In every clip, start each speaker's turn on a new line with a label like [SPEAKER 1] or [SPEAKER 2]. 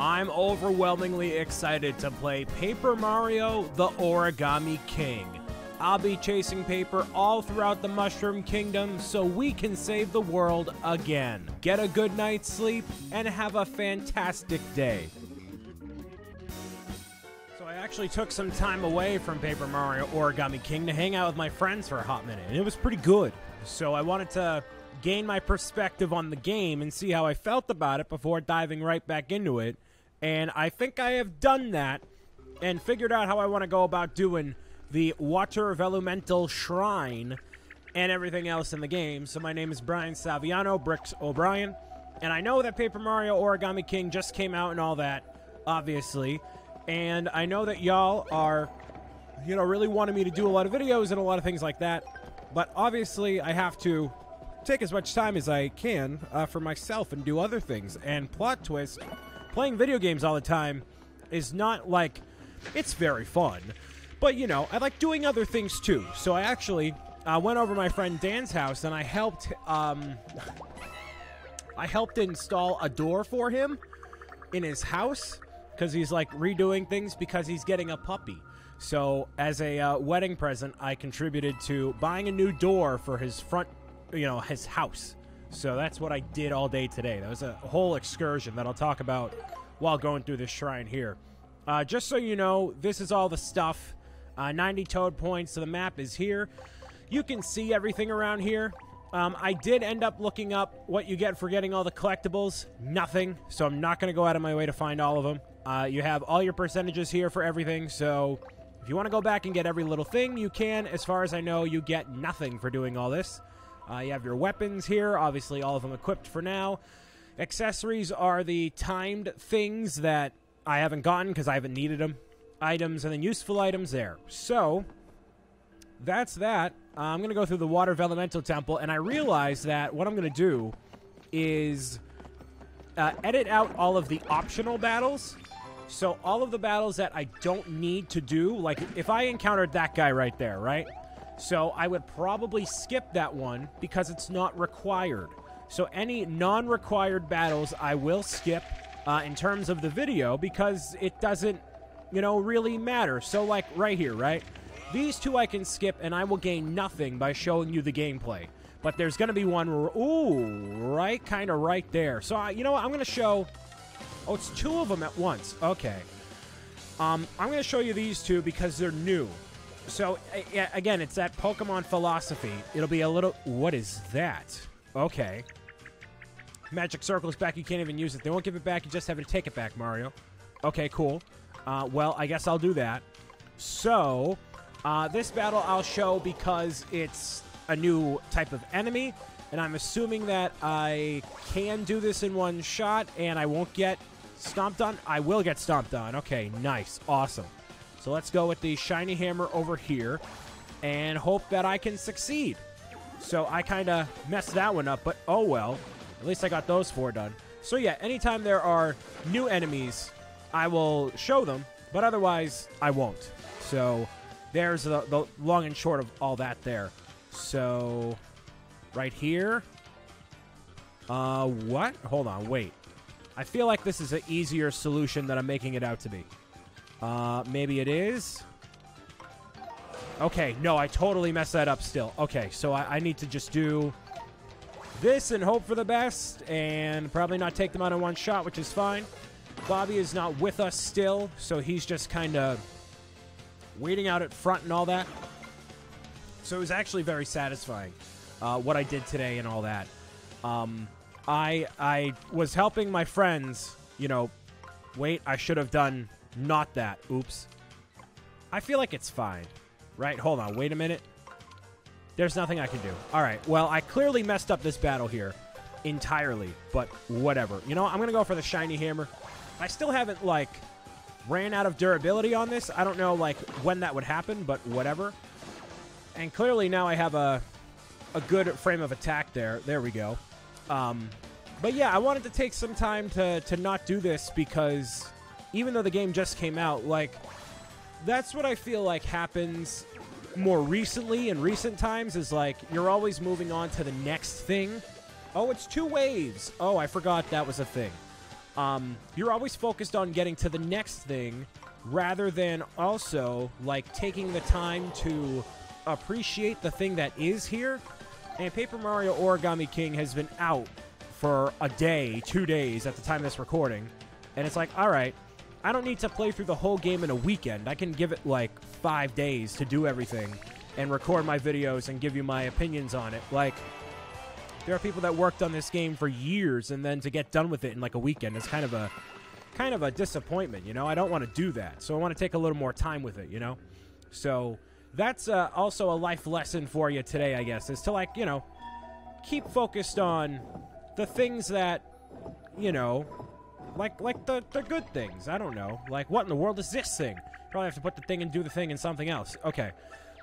[SPEAKER 1] I'm overwhelmingly excited to play Paper Mario: The Origami King. I'll be chasing paper all throughout the Mushroom Kingdom so we can save the world again. Get a good night's sleep and have a fantastic day. So I actually took some time away from Paper Mario: Origami King to hang out with my friends for a hot minute, and it was pretty good. So I wanted to gain my perspective on the game and see how I felt about it before diving right back into it. And I think I have done that and figured out how I want to go about doing the Water Velumental Shrine and everything else in the game. So my name is Brian Saviano, BricksOBrian, and I know that Paper Mario: Origami King just came out and all that, obviously. And I know that y'all are, really wanting me to do a lot of videos and a lot of things like that. But obviously I have to take as much time as I can for myself and do other things. And plot twist, playing video games all the time is not like, it's very fun. But, I like doing other things too. So I actually went over to my friend Dan's house and I helped install a door for him in his house because he's like redoing things because he's getting a puppy. So as a wedding present, I contributed to buying a new door for his front, his house. So that's what I did all day today. That was a whole excursion that I'll talk about while going through this shrine here. Just so you know, this is all the stuff. 90 toad points, so the map is here. You can see everything around here. I did end up looking up what you get for getting all the collectibles. Nothing, so I'm not going to go out of my way to find all of them. You have all your percentages here for everything, so if you want to go back and get every little thing, you can. As far as I know, you get nothing for doing all this. You have your weapons here, obviously all of them equipped for now. Accessories are the timed things that I haven't gotten because I haven't needed them. Items, and then useful items there. So, that's that. I'm going to go through the Water Velumental Temple, and I realized that what I'm going to do is edit out all of the optional battles. So, all of the battles that I don't need to do, like if I encountered that guy right there, right? So, I would probably skip that one because it's not required. So, any non-required battles I will skip in terms of the video because it doesn't really matter. So, like, right here, right? These two I can skip, and I will gain nothing by showing you the gameplay. But there's going to be one, right? Kind of right there. So, you know what? I'm going to show... Oh, it's two of them at once. Okay. I'm going to show you these two because they're new. So, again, it's that Pokemon philosophy. It'll be a little... What is that? Okay. Magic Circle is back. You can't even use it. They won't give it back. You just have to take it back, Mario. Okay, cool. Well, I guess I'll do that. So, this battle I'll show because it's a new type of enemy, and I'm assuming that I can do this in one shot, and I won't get stomped on. I will get stomped on. Okay, nice. Awesome. So let's go with the shiny hammer over here and hope that I can succeed. So I kind of messed that one up, but oh well. At least I got those four done. So yeah, anytime there are new enemies, I will show them, but otherwise I won't. So there's the long and short of all that there. So right here. What? Hold on, wait. I feel like this is an easier solution than I'm making it out to be. Maybe it is. Okay, no, I totally messed that up still. Okay, so I need to just do this and hope for the best and probably not take them out in one shot, which is fine. Bobby is not with us still, so he's just kind of waiting out at front and all that. So it was actually very satisfying, what I did today and all that. I was helping my friends, wait, I should have done not that. Oops. I feel like it's fine. Right, hold on, wait a minute. There's nothing I can do. All right, well, I clearly messed up this battle here entirely, but whatever. I'm going to go for the shiny hammer. I still haven't, ran out of durability on this. I don't know, when that would happen, but whatever. And clearly now I have a good frame of attack there. There we go. But yeah, I wanted to take some time to not do this because even though the game just came out, that's what I feel like happens more recently in recent times is you're always moving on to the next thing. Oh, it's 2 waves. Oh, I forgot that was a thing. you're always focused on getting to the next thing rather than also, like, taking the time to appreciate the thing that is here. And Paper Mario Origami King has been out for a day, 2 days at the time of this recording. And it's like, all right, I don't need to play through the whole game in a weekend. I can give it, like, 5 days to do everything and record my videos and give you my opinions on it. Like, there are people that worked on this game for years, and then to get done with it in, like, a weekend is kind of a disappointment, you know? I don't want to do that. So I want to take a little more time with it, you know? So that's also a life lesson for you today, I guess, is to, like, you know, keep focused on the things that, you know, like the good things. I don't know. Like, what in the world is this thing? Probably have to put the thing and do the thing and something else. Okay.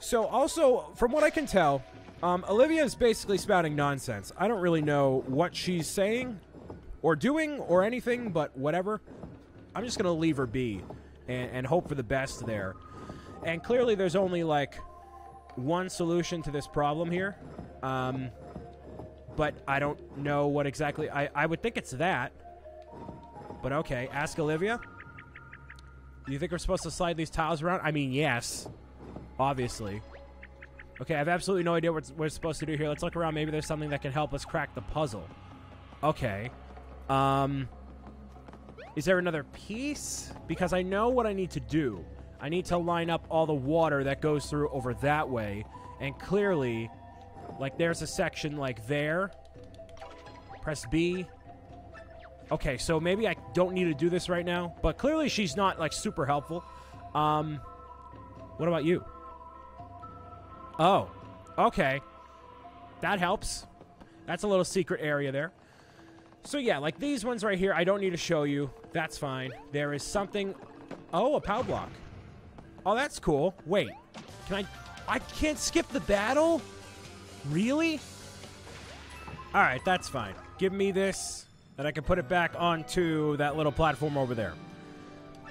[SPEAKER 1] So, also, from what I can tell, Olivia is basically spouting nonsense. I don't really know what she's saying or doing or anything, but whatever. I'm just going to leave her be and hope for the best there. And clearly there's only, like, one solution to this problem here. But I don't know what exactly... I would think it's that. But okay, ask Olivia. Do you think we're supposed to slide these tiles around? I mean, yes. Obviously. Okay, I have absolutely no idea what we're supposed to do here. Let's look around. Maybe there's something that can help us crack the puzzle. Okay. Is there another piece? Because I know what I need to do. I need to line up all the water that goes through over that way. And clearly, like, there's a section, like, there. Press B. Okay, so maybe I don't need to do this right now. But clearly she's not, like, super helpful. What about you? Oh, okay. That helps. That's a little secret area there. So, yeah, like these ones right here, I don't need to show you. That's fine. There is something... Oh, a POW block. Oh, that's cool. Wait. Can I can't skip the battle? Really? Alright, that's fine. Give me this, and I can put it back onto that little platform over there.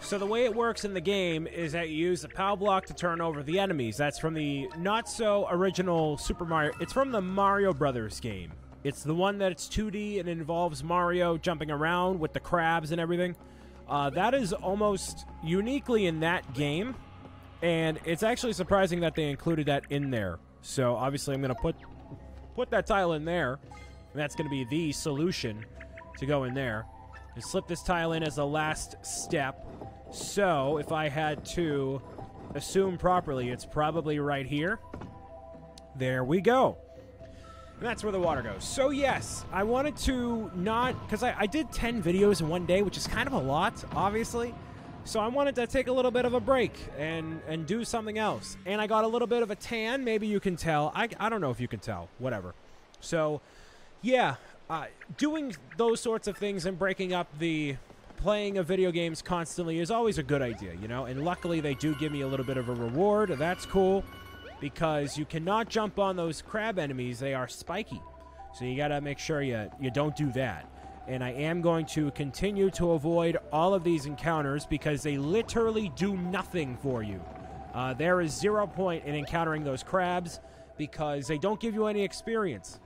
[SPEAKER 1] So the way it works in the game is that you use the POW block to turn over the enemies. That's from the not-so-original Super Mario... It's from the Mario Brothers game. It's the one that it's 2D and involves Mario jumping around with the crabs and everything. That is almost uniquely in that game, and it's actually surprising that they included that in there. So obviously I'm going to put that tile in there, and that's going to be the solution to go in there. And slip this tile in as the last step. So, if I had to assume properly, it's probably right here. There we go. And that's where the water goes. So, yes, I wanted to not... Because I did 10 videos in one day, which is kind of a lot, obviously. So, I wanted to take a little bit of a break and do something else. And I got a little bit of a tan. Maybe you can tell. I don't know if you can tell. Whatever. So, yeah... doing those sorts of things and breaking up the playing of video games constantly is always a good idea, you know? And luckily, they do give me a little bit of a reward. That's cool, because you cannot jump on those crab enemies. They are spiky. So you gotta make sure you don't do that. And I am going to continue to avoid all of these encounters because they literally do nothing for you. There is 0 point in encountering those crabs because they don't give you any experience.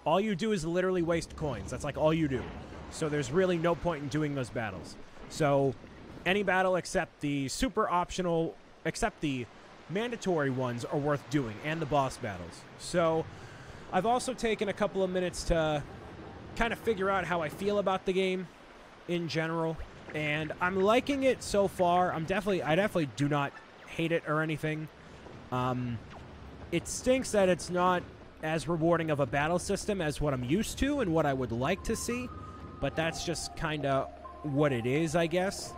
[SPEAKER 1] All you do is literally waste coins. That's like all you do. So there's really no point in doing those battles. So any battle except the super optional, except the mandatory ones are worth doing, and the boss battles. So I've also taken a couple of minutes to kind of figure out how I feel about the game in general. And I'm liking it so far. I definitely do not hate it or anything. It stinks that it's not as rewarding of a battle system as what I'm used to and what I would like to see, but that's just kind of what it is, I guess.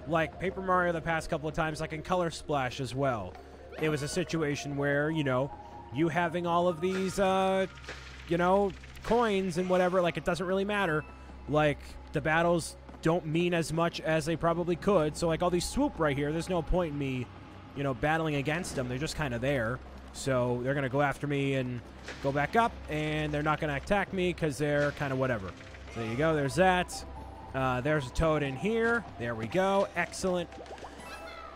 [SPEAKER 1] Like Paper Mario the past couple of times, like in Color Splash as well. It was a situation where, you know, you having all of these, you know, coins and whatever, like, it doesn't really matter. Like, the battles don't mean as much as they probably could, so like all these swoop right here, there's no point in me, you know, battling against them. They're just kind of there. So they're going to go after me and go back up, and they're not going to attack me because they're kind of whatever. So there you go. There's that. There's a toad in here. There we go. Excellent.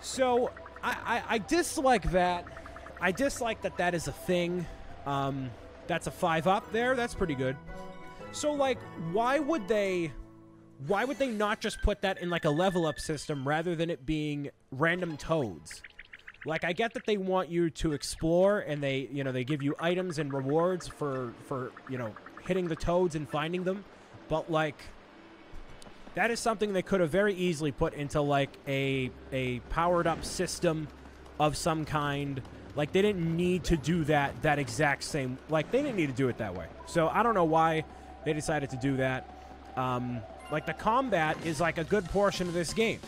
[SPEAKER 1] So I dislike that. I dislike that that is a thing. That's a 5-up there. That's pretty good. So, like, why would they not just put that in, like, a level-up system rather than it being random toads? Like, I get that they want you to explore, and they give you items and rewards for hitting the toads and finding them, but, like, that is something they could have very easily put into, like, a powered-up system of some kind. Like, they didn't need to do that exact same... Like, they didn't need to do it that way. So, I don't know why they decided to do that. Like, the combat is, like, a good portion of this game.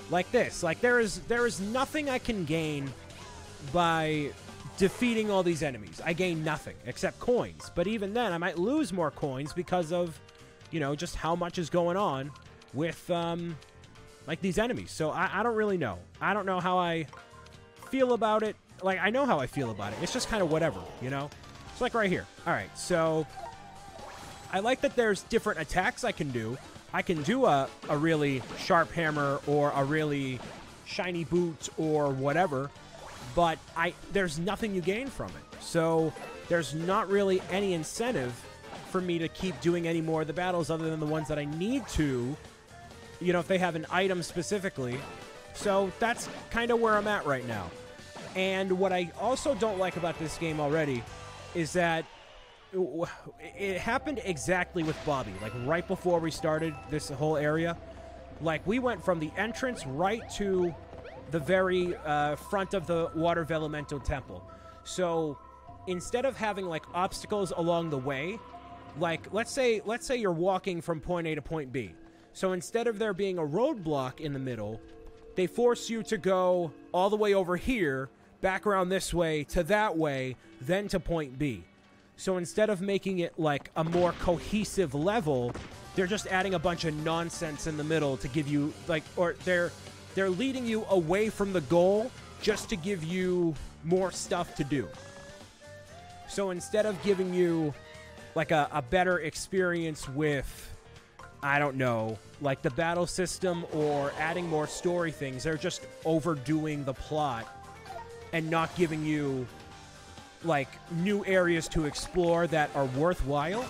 [SPEAKER 1] Like this. Like, there is nothing I can gain by defeating all these enemies. I gain nothing, except coins. But even then, I might lose more coins because of, just how much is going on with, like, these enemies. So, I don't really know. I don't know how I feel about it. Like, I know how I feel about it. It's just kind of whatever, It's like right here. All right, so I like that there's different attacks I can do. I can do a really sharp hammer or a really shiny boot or whatever, but there's nothing you gain from it. So there's not really any incentive for me to keep doing any more of the battles other than the ones that I need to, if they have an item specifically. So that's kind of where I'm at right now. And what I also don't like about this game already is that it happened exactly with Bobby, like right before we started this whole area. Like, we went from the entrance right to the very front of the Water Elemental Temple. So instead of having, like, obstacles along the way, like, let's say you're walking from point A to point B. So instead of there being a roadblock in the middle, they force you to go all the way over here, back around this way, to that way, then to point B. So instead of making it, like, a more cohesive level, they're just adding a bunch of nonsense in the middle to give you, like, or they're leading you away from the goal just to give you more stuff to do. So instead of giving you, like, a better experience with, I don't know, like the battle system or adding more story things, they're just overdoing the plot and not giving you, like, new areas to explore that are worthwhile.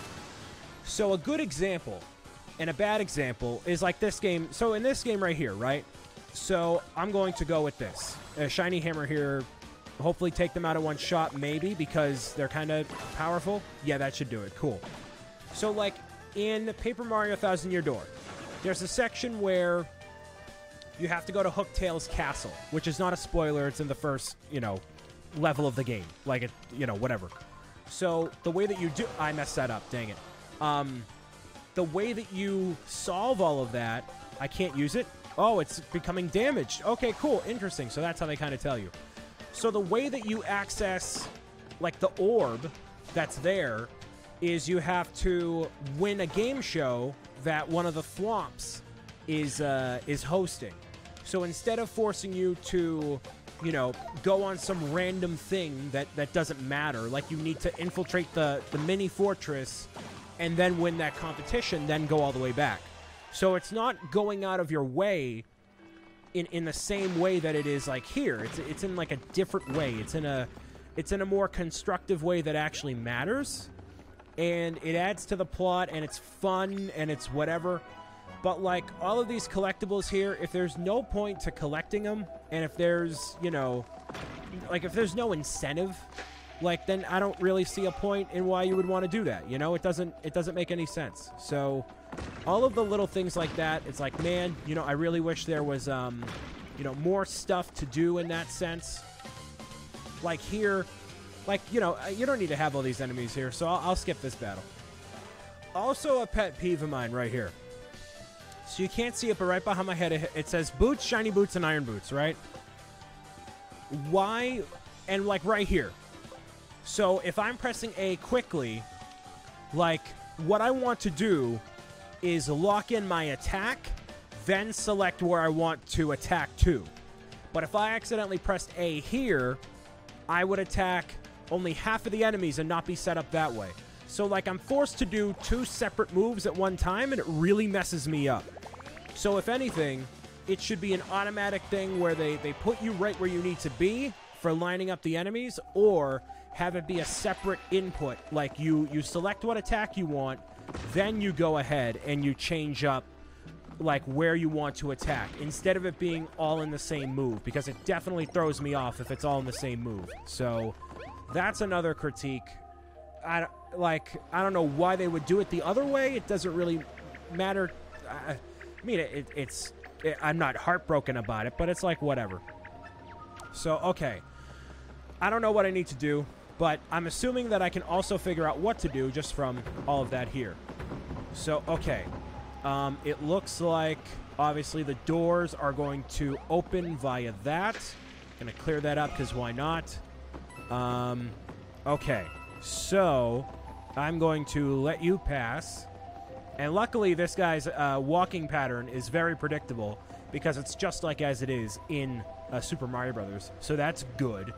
[SPEAKER 1] So a good example and a bad example is like this game. So in this game right here, right? So I'm going to go with this. A shiny hammer here. Hopefully take them out of one shot, maybe, because they're kind of powerful. Yeah, that should do it. Cool. So, like, in Paper Mario Thousand Year Door, there's a section where you have to go to Hooktail's castle, which is not a spoiler. It's in the first, level of the game. Like, it, whatever. So, the way that you do... I messed that up. Dang it. The way that you solve all of that... I can't use it. Oh, it's becoming damaged. Okay, cool. Interesting. So, that's how they kind of tell you. So, the way that you access, like, the orb that's there is you have to win a game show that one of the Thwomps is hosting. So instead of forcing you to, go on some random thing that doesn't matter, like you need to infiltrate the mini fortress and then win that competition, then go all the way back. So it's not going out of your way in the same way that it is like here. It's in like a different way. It's in a more constructive way that actually matters. And it adds to the plot, and it's fun, and it's whatever. But, like, all of these collectibles here, if there's no point to collecting them, and if there's, like, if there's no incentive, like, then I don't really see a point in why you would want to do that, It doesn't make any sense. So, all of the little things like that, it's like, man, I really wish there was, more stuff to do in that sense. Like, here... Like, you don't need to have all these enemies here, so I'll skip this battle. Also a pet peeve of mine right here. So you can't see it, but right behind my head, it says boots, shiny boots, and iron boots, right? Why? And, like, right here. So if I'm pressing A quickly, like, what I want to do is lock in my attack, then select where I want to attack to. But if I accidentally pressed A here, I would attack only half of the enemies and not be set up that way. So, like, I'm forced to do 2 separate moves at one time, and it really messes me up. So, if anything, it should be an automatic thing where they put you right where you need to be for lining up the enemies, or have it be a separate input. Like, you select what attack you want, then you go ahead and you change up like where you want to attack instead of it being all in the same move, because it definitely throws me off if it's all in the same move. So that's another critique. I don't know why they would do it the other way. It doesn't really matter. I mean, I'm not heartbroken about it, but it's like whatever. So, okay. I don't know what I need to do, but I'm assuming that I can also figure out what to do just from all of that here. So, okay. It looks like, obviously, the doors are going to open via that. Gonna clear that up, because why not? Okay. So, I'm going to let you pass. And luckily, this guy's walking pattern is very predictable, because it's just like as it is in Super Mario Brothers. So that's good.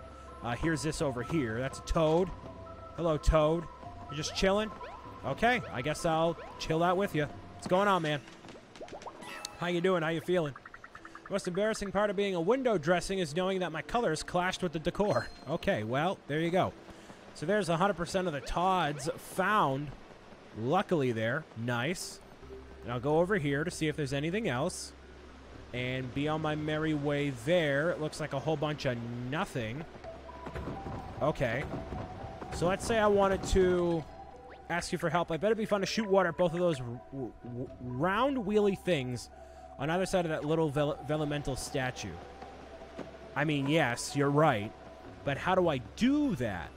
[SPEAKER 1] Here's this over here. That's a Toad. Hello, Toad. You're just chilling? Okay, I guess I'll chill out with you. What's going on, man? How you doing? How you feeling? The most embarrassing part of being a window dressing is knowing that my colors clashed with the decor. Okay, well, there you go. So there's 100% of the Toads found. Luckily there. Nice. And I'll go over here to see if there's anything else. And be on my merry way there. It looks like a whole bunch of nothing. Okay. So let's say I wanted to ask you for help. I bet it'd be fun to shoot water at both of those round wheelie things on either side of that little Vellumental statue. I mean, yes, you're right. But how do I do that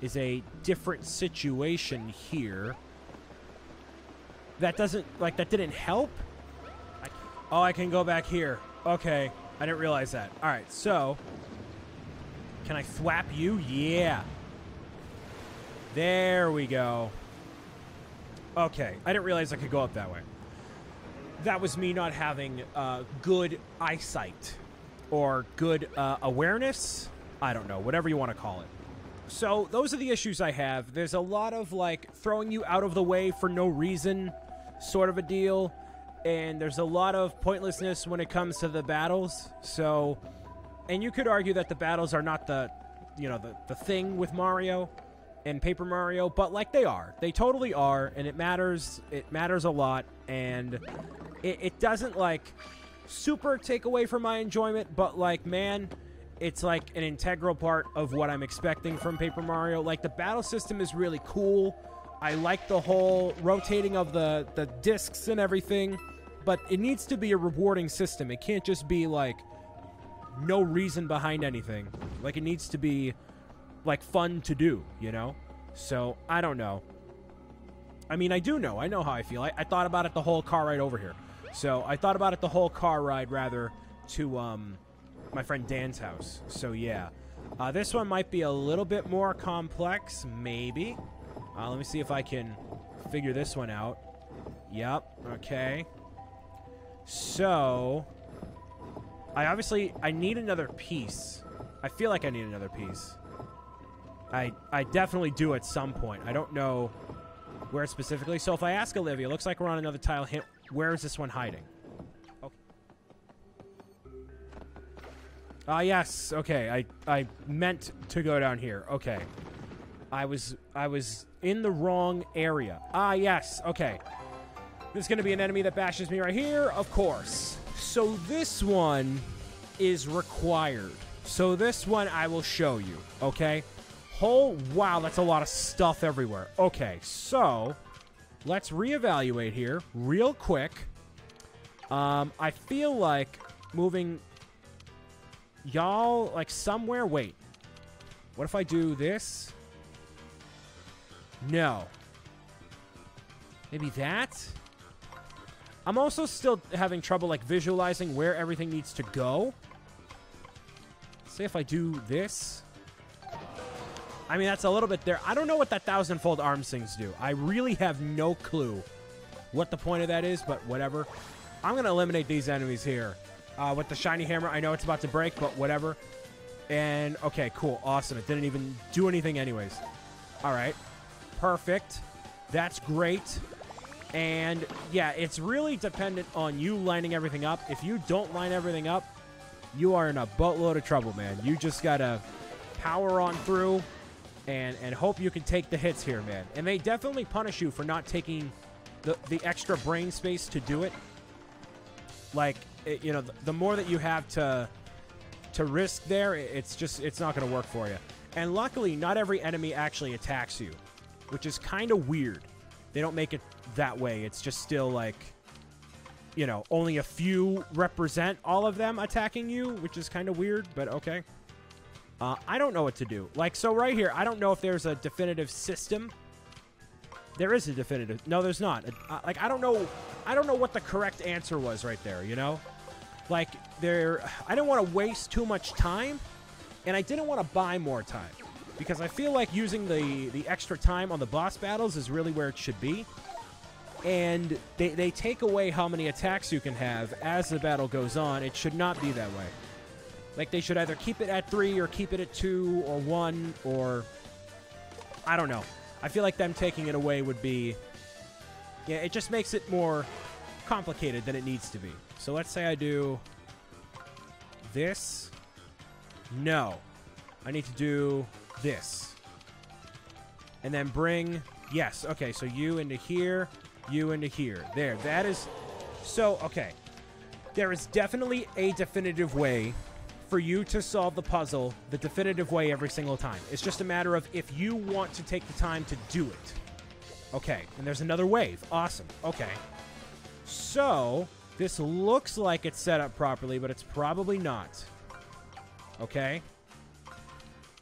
[SPEAKER 1] is a different situation here. That doesn't, like, that didn't help? Oh, I can go back here. Okay. I didn't realize that. All right, so can I thwap you? Yeah. There we go. Okay. I didn't realize I could go up that way. That was me not having good eyesight or good awareness. I don't know. Whatever you want to call it. So those are the issues I have. There's a lot of, like, throwing you out of the way for no reason sort of a deal. And there's a lot of pointlessness when it comes to the battles. So, and you could argue that the battles are not the, you know, the thing with Mario and Paper Mario, but like they are. They totally are, and it matters. It matters a lot, and it doesn't, like, super take away from my enjoyment, but, like, man, it's like an integral part of what I'm expecting from Paper Mario. Like, the battle system is really cool. I like the whole rotating of the discs and everything, but it needs to be a rewarding system. It can't just be, like, no reason behind anything. Like, it needs to be, like, fun to do, you know? So, I don't know. I mean, I do know. I know how I feel. I thought about it the whole car ride over here. So, I thought about it the whole car ride, rather, to, my friend Dan's house. So, yeah. This one might be a little bit more complex, maybe. Let me see if I can figure this one out. Yep. Okay. So, I need another piece. I feel like I need another piece. I definitely do at some point. I don't know where specifically. So if I ask Olivia, it looks like we're on another tile. Where is this one hiding? Okay. Yes. Okay. I meant to go down here. Okay. I was in the wrong area. Yes. Okay. There's going to be an enemy that bashes me right here. Of course. So this one is required. So this one I will show you. Okay. Oh, wow. That's a lot of stuff everywhere. Okay. So let's reevaluate here real quick. I feel like moving y'all, like, somewhere. Wait. What if I do this? No. Maybe that? I'm also still having trouble, like, visualizing where everything needs to go. Say if I do this. I mean, that's a little bit there. I don't know what that 1,000-fold arms things do. I really have no clue what the point of that is, but whatever. I'm going to eliminate these enemies here. With the shiny hammer, I know it's about to break, but whatever. And, okay, cool. Awesome. It didn't even do anything anyways. All right. Perfect. That's great. And, yeah, it's really dependent on you lining everything up. If you don't line everything up, you are in a boatload of trouble, man. You just got to power on through and hope you can take the hits here, man. And they definitely punish you for not taking the extra brain space to do it. Like, you know, the more that you have to risk there, it's not going to work for you. And luckily, not every enemy actually attacks you, which is kind of weird. They don't make it that way. It's just still like, you know, only a few represent all of them attacking you, which is kind of weird, but okay. I don't know what to do. Like, so right here, I don't know if there's a definitive system. There is a definitive. No, there's not. Like, I don't know what the correct answer was right there, you know? Like, I didn't want to waste too much time, and I didn't want to buy more time, because I feel like using the extra time on the boss battles is really where it should be. And they take away how many attacks you can have as the battle goes on. It should not be that way. Like, they should either keep it at 3 or keep it at 2 or 1 or... I don't know. I feel like them taking it away would be... Yeah, it just makes it more complicated than it needs to be. So let's say I do this. No. I need to do this. And then bring... Yes, okay, so you into here, you into here. There, that is... So, okay. There is definitely a definitive way for you to solve the puzzle the definitive way every single time. It's just a matter of if you want to take the time to do it. Okay, and there's another wave. Awesome. Okay. So, this looks like it's set up properly, but it's probably not. Okay.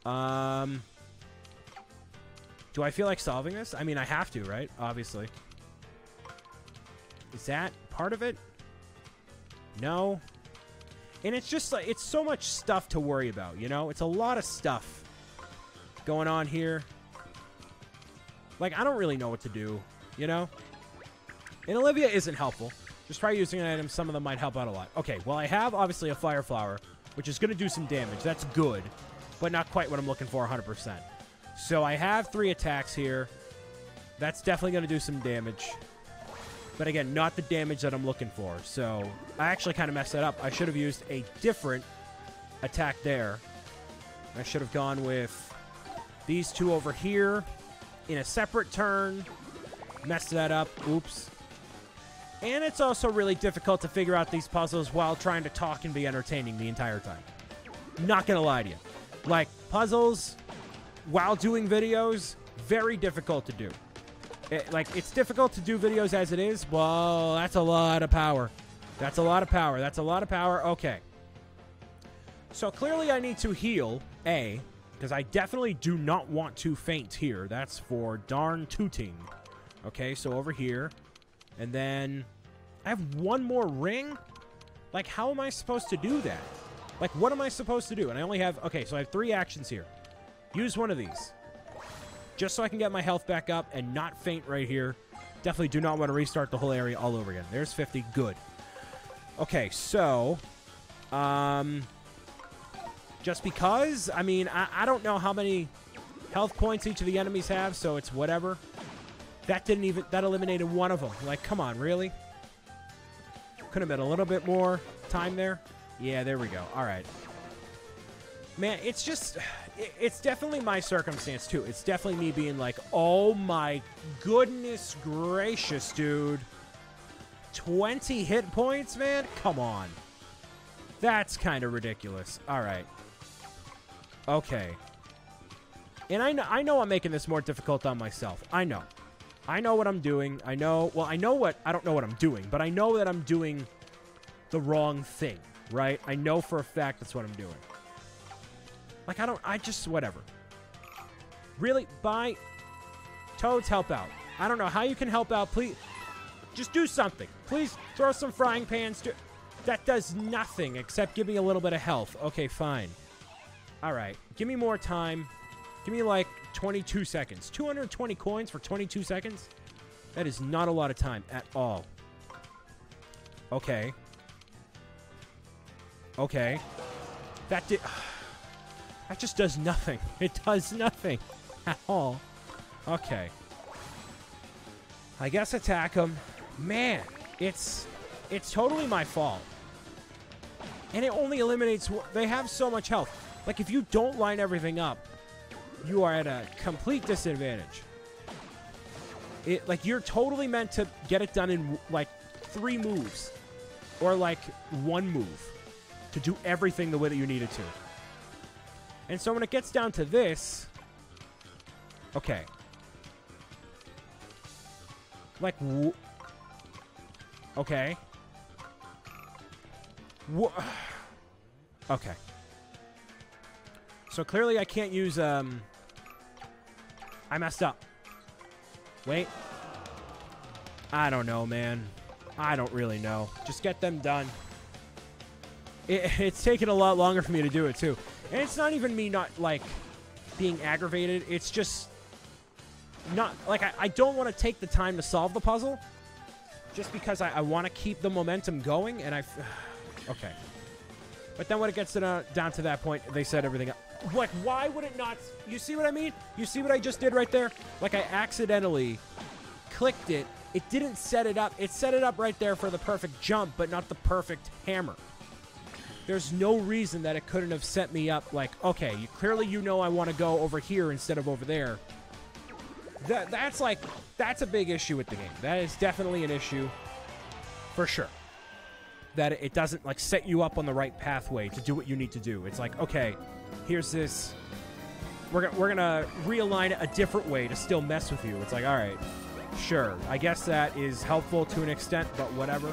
[SPEAKER 1] Do I feel like solving this? I mean, I have to, right? Obviously. Is that part of it? No. And it's just like, it's so much stuff to worry about, you know? It's a lot of stuff going on here. Like, I don't really know what to do, you know? And Olivia isn't helpful. Just try using an item. Some of them might help out a lot. Okay, well, I have, obviously, a Fire Flower, which is going to do some damage. That's good, but not quite what I'm looking for 100%. So I have 3 attacks here. That's definitely going to do some damage. But again, not the damage that I'm looking for. So I actually kind of messed that up. I should have used a different attack there. I should have gone with these 2 over here in a separate turn. Messed that up. Oops. And it's also really difficult to figure out these puzzles while trying to talk and be entertaining the entire time. Not going to lie to you. Like, puzzles while doing videos, very difficult to do. It's difficult to do videos as it is. Well, that's a lot of power. That's a lot of power. That's a lot of power. Okay. So clearly I need to heal, A, because I definitely do not want to faint here. That's for darn tooting. Okay, so over here. And then I have 1 more ring? Like, how am I supposed to do that? Like, what am I supposed to do? And I only have... Okay, so I have 3 actions here. Use one of these. Just so I can get my health back up and not faint right here. Definitely do not want to restart the whole area all over again. There's 50. Good. Okay, so... just because? I mean, I don't know how many health points each of the enemies have, so it's whatever. That eliminated 1 of them. Like, come on, really? Could have been a little bit more time there. Yeah, there we go. All right. Man, it's just... It's definitely my circumstance, too. It's definitely me being like, oh my goodness gracious, dude. 20 hit points, man? Come on. That's kind of ridiculous. All right. Okay. And I know I'm making this more difficult on myself. I know. I know what I'm doing. I know... Well, I don't know what I'm doing, but I know that I'm doing the wrong thing, right? I know for a fact that's what I'm doing. Like, whatever. Really? Bye. Toads, help out. I don't know how you can help out. Please, just do something. Please throw some frying pans. That does nothing except give me a little bit of health. Okay, fine. All right. Give me more time. Give me, like, 22 seconds. 220 coins for 22 seconds? That is not a lot of time at all. Okay. Okay. That did... That just does nothing. It does nothing at all. Okay. I guess attack them. Man, it's totally my fault. And it only eliminates... They have so much health. Like, if you don't line everything up, you are at a complete disadvantage. Like, you're totally meant to get it done in, like, 3 moves. Or, like, 1 move. To do everything the way that you need it to. And so when it gets down to this... Okay. Like, okay. Okay. So clearly I can't use, I messed up. Wait. I don't know, man. I don't really know. Just get them done. It's taken a lot longer for me to do it, too. And it's not even me not, like, being aggravated. It's just not, like, I don't want to take the time to solve the puzzle. Just because I want to keep the momentum going, and okay. But then when it gets down to that point, they set everything up. Like, why would it not... You see what I mean? You see what I just did right there? Like, I accidentally clicked it. It didn't set it up. It set it up right there for the perfect jump, but not the perfect hammer. There's no reason that it couldn't have set me up like, okay, clearly you know I want to go over here instead of over there. That's a big issue with the game. That is definitely an issue for sure. That it doesn't, like, set you up on the right pathway to do what you need to do. It's like, okay, here's this. We're gonna realign it a different way to still mess with you. It's like, all right, sure. I guess that is helpful to an extent, but whatever.